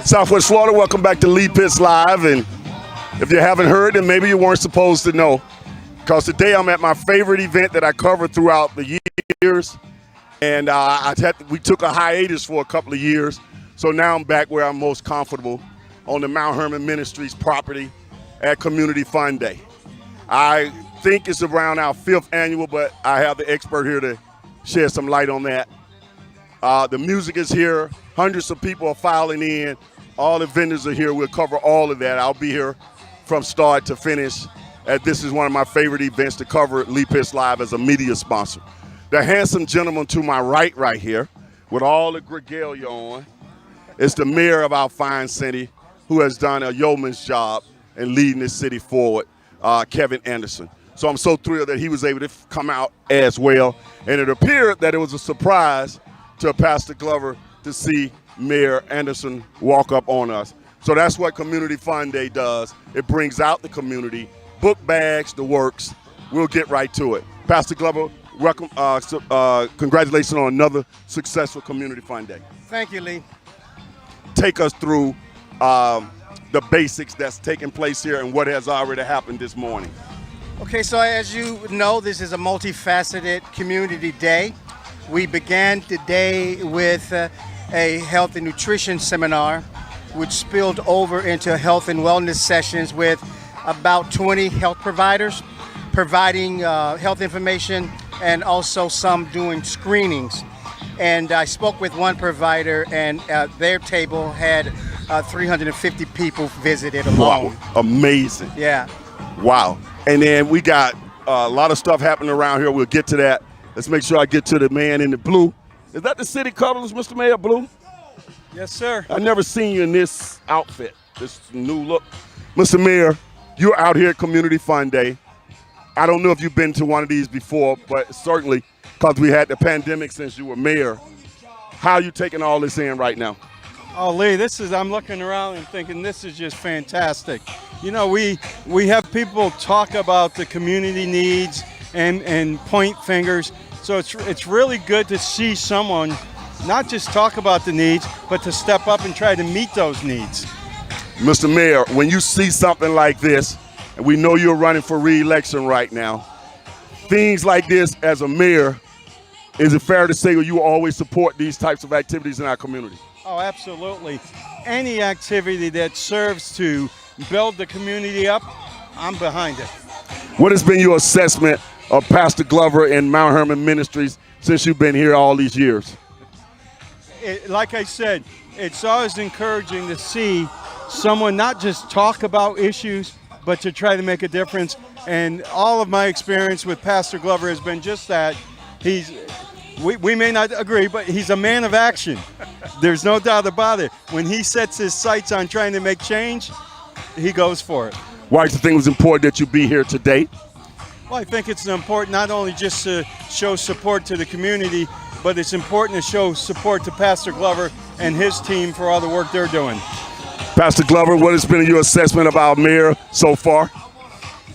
Southwest Florida, welcome back to Lee Pitts Live. And if you haven't heard, then maybe you weren't supposed to know. Because today I'm at my favorite event that I covered throughout the years. And we took a hiatus for a couple of years. So now I'm back where I'm most comfortable on the Mount Hermon Ministries property at Community Fund Day. I think it's around our 5th annual, but I have the expert here to shed some light on that. The music is here. Hundreds of people are filing in. All the vendors are here. We'll cover all of that. I'll be here from start to finish. This is one of my favorite events to cover Lee Pitts Live as a media sponsor. The handsome gentleman to my right here with all the regalia on is the mayor of our fine city who has done a yeoman's job in leading this city forward, Kevin Anderson. So I'm so thrilled that he was able to come out as well. And it appeared that it was a surprise to Pastor Glover to see Mayor Anderson walk up on us. So that's what Community Fund Day does. It brings out the community, book bags, the works. We'll get right to it. Pastor Glover, welcome. Congratulations on another successful Community Fund Day. Thank you, Lee. Take us through the basics that's taking place here and what has already happened this morning. Okay, so as you know, this is a multifaceted community day. We began the day with a health and nutrition seminar, which spilled over into health and wellness sessions with about 20 health providers providing health information and also some doing screenings. And I spoke with one provider, and their table had 350 people visited alone. Wow, amazing. Yeah. Wow. And then we got a lot of stuff happening around here. We'll get to that. Let's make sure I get to the man in the blue. Is that the city colors, Mr. Mayor, blue? Yes, sir. I've never seen you in this outfit, this new look. Mr. Mayor, you're out here at Community Fund Day. I don't know if you've been to one of these before, but certainly because we had the pandemic since you were mayor. How are you taking all this in right now? Oh, Lee, I'm looking around and thinking this is just fantastic. You know, we have people talk about the community needs and point fingers. So it's really good to see someone not just talk about the needs, but to step up and try to meet those needs. Mr. Mayor, when you see something like this, and we know you're running for re-election right now, things like this as a mayor, is it fair to say that you always support these types of activities in our community? Oh, absolutely. Any activity that serves to build the community up, I'm behind it. What has been your assessment of Pastor Glover and Mount Hermon Ministries since you've been here all these years? Like I said, it's always encouraging to see someone not just talk about issues, but to try to make a difference. And all of my experience with Pastor Glover has been just that. We may not agree, but he's a man of action. There's no doubt about it. When he sets his sights on trying to make change, he goes for it. Why do you think it was important that you be here today? Well, I think it's important not only just to show support to the community, but it's important to show support to Pastor Glover and his team for all the work they're doing. Pastor Glover, what has been your assessment of our mayor so far?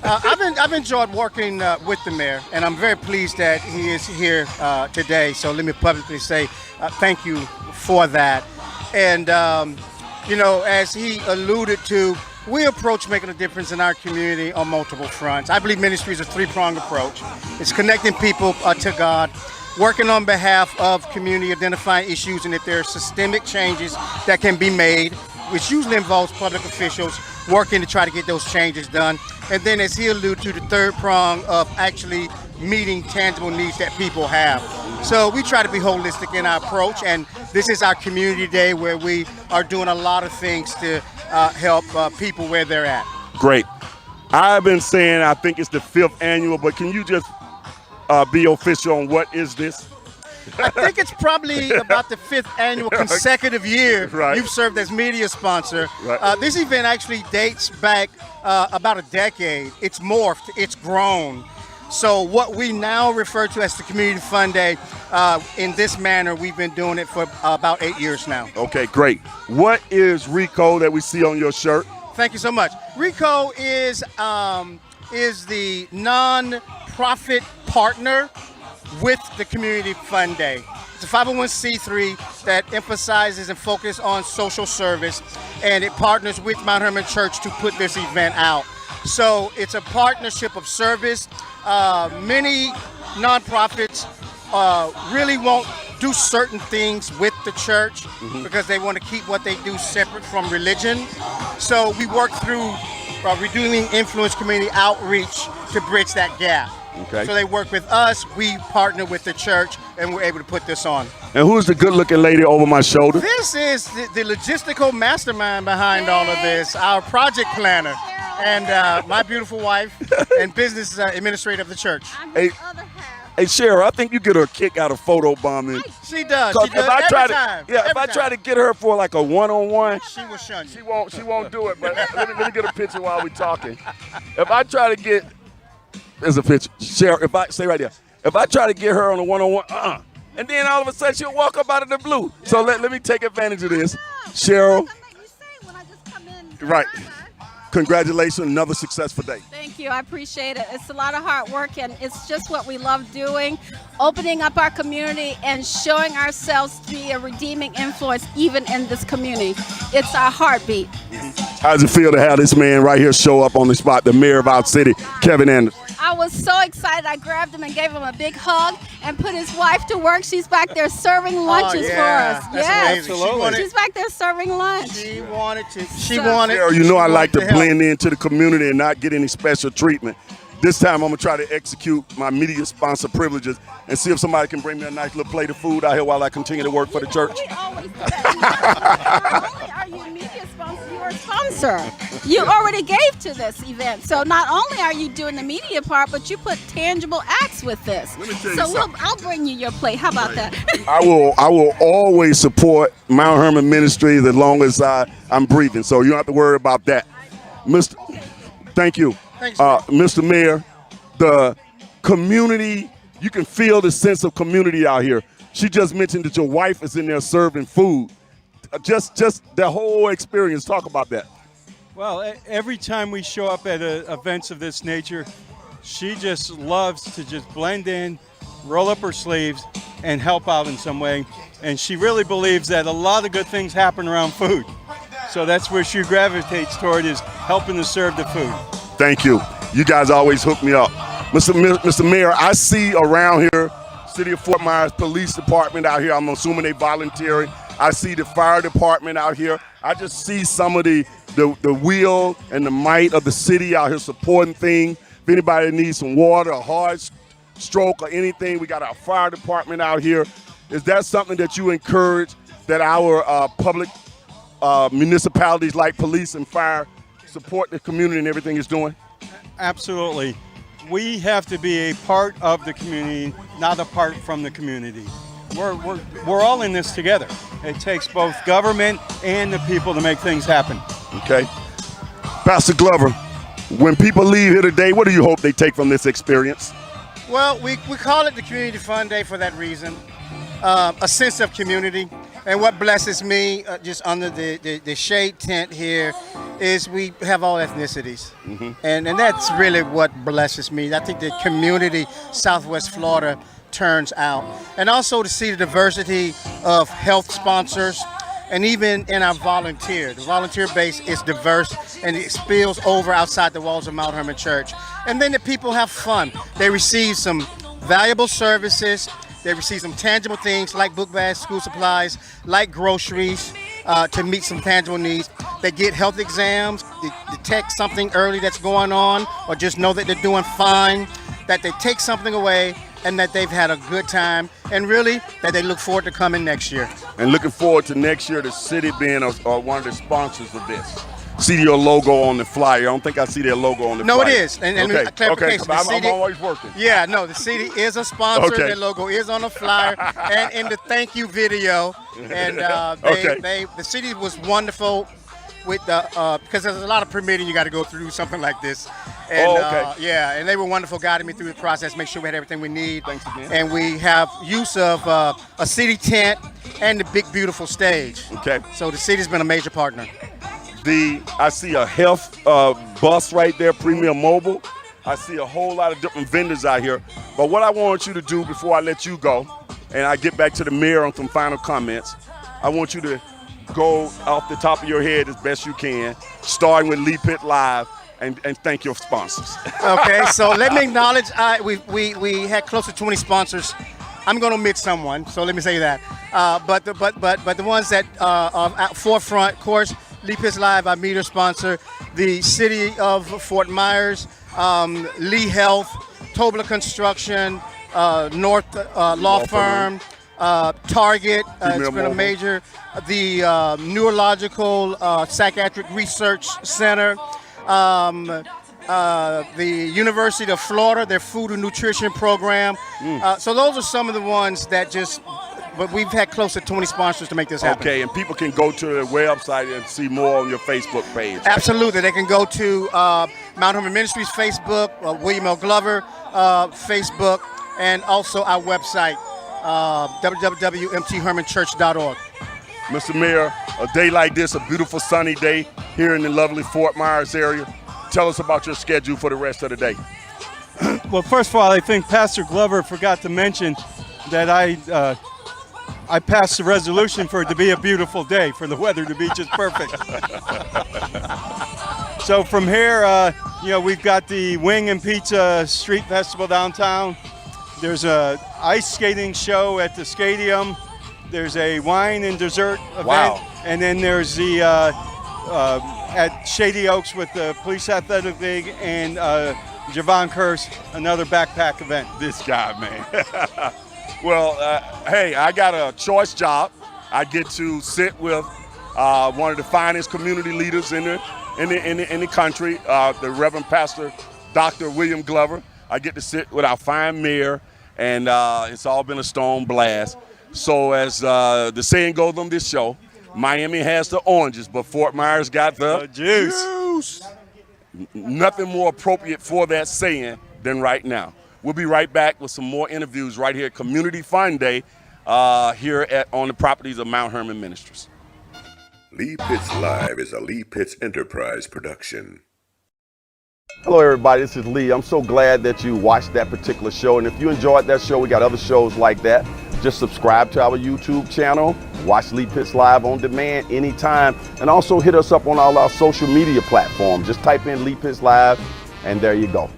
I've enjoyed working with the mayor, and I'm very pleased that he is here today. So let me publicly say thank you for that. And, you know, as he alluded to, we approach making a difference in our community on multiple fronts. I believe ministry is a three-pronged approach. It's connecting people to God, working on behalf of community, identifying issues, and if there are systemic changes that can be made, which usually involves public officials working to try to get those changes done. And then, as he alluded to, the third prong of actually meeting tangible needs that people have. So we try to be holistic in our approach, and this is our community day where we are doing a lot of things to help people where they're at. Great. I've been saying I think it's the 5th annual, but can you just be official on what is this? I think it's probably about the 5th annual consecutive year you've served as media sponsor. Right. This event actually dates back about a decade. It's morphed, it's grown. So what we now refer to as the Community Fund Day, in this manner, we've been doing it for about 8 years now. Okay, great. What is RICO that we see on your shirt? Thank you so much. RICO is the non-profit partner with the Community Fund Day. It's a 501c3 that emphasizes and focuses on social service, and it partners with Mount Hermon Church to put this event out. So it's a partnership of service. Many nonprofits really won't do certain things with the church because they want to keep what they do separate from religion. So we work through Redeeming Influence Community Outreach to bridge that gap. Okay. So they work with us, we partner with the church, and we're able to put this on. And who's the good-looking lady over my shoulder? This is the logistical mastermind behind all of this, our project planner, and my beautiful wife and business administrator of the church. Hey, hey, Cheryl, I think you get her a kick out of photobombing. She does. She does if I every try time. to, yeah, if I try to get her for like a one-on-one, She will shun she you. won't do it. But let me get a picture while we're talking. If I try to get, there's a picture, Cheryl. If I say right there, if I try to get her on a one-on-one, and then all of a sudden she'll walk up out of the blue. So let me take advantage of this, Cheryl. Right. Congratulations, another successful day. Thank you. I appreciate it. It's a lot of hard work, and it's just what we love doing, opening up our community and showing ourselves to be a redeeming influence even in this community. It's our heartbeat. How does it feel to have this man right here show up on the spot, the mayor of our city, Kevin Anderson? I was so excited. I grabbed him and gave him a big hug and put his wife to work. She's back there serving lunches for us. That's amazing. She's back there serving lunch. She wanted to. She So- wanted. Cheryl, you know I she like to wanted help. blend into the community and not get any special treatment. This time I'm gonna try to execute my media sponsor privileges and see if somebody can bring me a nice little plate of food out here while I continue to work for the church. We always do that. Not only are you a media sponsor, you're a sponsor. You already gave to this event. So not only are you doing the media part, but you put tangible acts with this. Let me tell you So something. I'll bring you your plate. How about that? I will always support Mount Hermon Ministries as long as I'm breathing. So you don't have to worry about that. Thank you. Thanks, man. Mr. Mayor, the community, you can feel the sense of community out here. She just mentioned that your wife is in there serving food. Just the whole experience. Talk about that. Well, every time we show up at events of this nature, she just loves to just blend in, roll up her sleeves, and help out in some way. And she really believes that a lot of good things happen around food. So that's where she gravitates toward, is helping to serve the food. Thank you. You guys always hook me up. Mr. Mayor, I see around here, City of Fort Myers Police Department out here. I'm assuming they volunteering. I see the fire department out here. I just see some of the will and the might of the city out here supporting things. If anybody needs some water, a hard stroke or anything, we got our fire department out here. Is that something that you encourage, that our public municipalities like police and fire support the community and everything it's doing? Absolutely. We have to be a part of the community, not apart from the community. We're all in this together. It takes both government and the people to make things happen. Okay. Pastor Glover, when people leave here today, what do you hope they take from this experience? Well, we call it the Community Fun Day for that reason. A sense of community. And what blesses me, just under the shade tent here, is we have all ethnicities. And that's really what blesses me. I think the community, Southwest Florida, turns out. And also to see the diversity of health sponsors, and even in our volunteer. The volunteer base is diverse, and it spills over outside the walls of Mount Hermon Church. And then the people have fun. They receive some valuable services. They receive some tangible things like book bags, school supplies, like groceries to meet some tangible needs. They get health exams, they detect something early that's going on, or just know that they're doing fine, that they take something away, and that they've had a good time, and really that they look forward to coming next year. And looking forward to next year, the city being one of the sponsors of this. See your logo on the flyer. I don't think I see their logo on the flyer. No, it is. And okay. clarification, Okay, the I'm city- always working. Yeah, no, the city is a sponsor. Okay. Their logo is on the flyer and in the thank you video. And the city was wonderful with the because there's a lot of permitting you got to go through something like this. And, yeah, and they were wonderful guiding me through the process, make sure we had everything we need. Thanks again. And we have use of a city tent and the big beautiful stage. Okay. So the city's been a major partner. I see a health bus right there, Premium Mobile. I see a whole lot of different vendors out here. But what I want you to do before I let you go and I get back to the mayor on some final comments, I want you to go off the top of your head as best you can, starting with Lee Pit Live, and thank your sponsors. Okay, so let me acknowledge we had close to 20 sponsors. I'm going to omit someone, so let me say that. But the ones that are at forefront, of course, Lee Pit Live, our meter sponsor, the City of Fort Myers, Lee Health, Tobler Construction, North Law Firm, Target, it's been a major, the Neurological Psychiatric Research Center, the University of Florida, their food and nutrition program. So those are some of the ones that but we've had close to 20 sponsors to make this happen. Okay, and people can go to the website and see more on your Facebook page. Absolutely. They can go to Mount Hermon Ministries Facebook, William L. Glover Facebook, and also our website, www.mthermonchurch.org. Mr. Mayor, a day like this, a beautiful sunny day here in the lovely Fort Myers area. Tell us about your schedule for the rest of the day. Well, first of all, I think Pastor Glover forgot to mention that I passed the resolution for it to be a beautiful day, for the weather to be just perfect. So from here, we've got the Wing and Pizza Street Festival downtown. There's a ice skating show at the stadium. There's a wine and dessert event. Wow. And then there's the at Shady Oaks with the Police Athletic League and Javon Curse, another backpack event. This guy, man. Well, hey, I got a choice job. I get to sit with one of the finest community leaders in the country, the Reverend Pastor Dr. William Glover. I get to sit with our fine mayor, and it's all been a stone blast. So as the saying goes on this show, Miami has the oranges, but Fort Myers got the juice. Nothing more appropriate for that saying than right now. We'll be right back with some more interviews right here at Community Fun Day here on the properties of Mount Hermon Ministries. Lee Pitts Live is a Lee Pitts Enterprise production. Hello everybody, this is Lee. I'm so glad that you watched that particular show, and if you enjoyed that show, we got other shows like that. Just subscribe to our YouTube channel, watch Lee Pitts Live on demand anytime, and also hit us up on all our social media platforms. Just type in Lee Pitts Live, and there you go.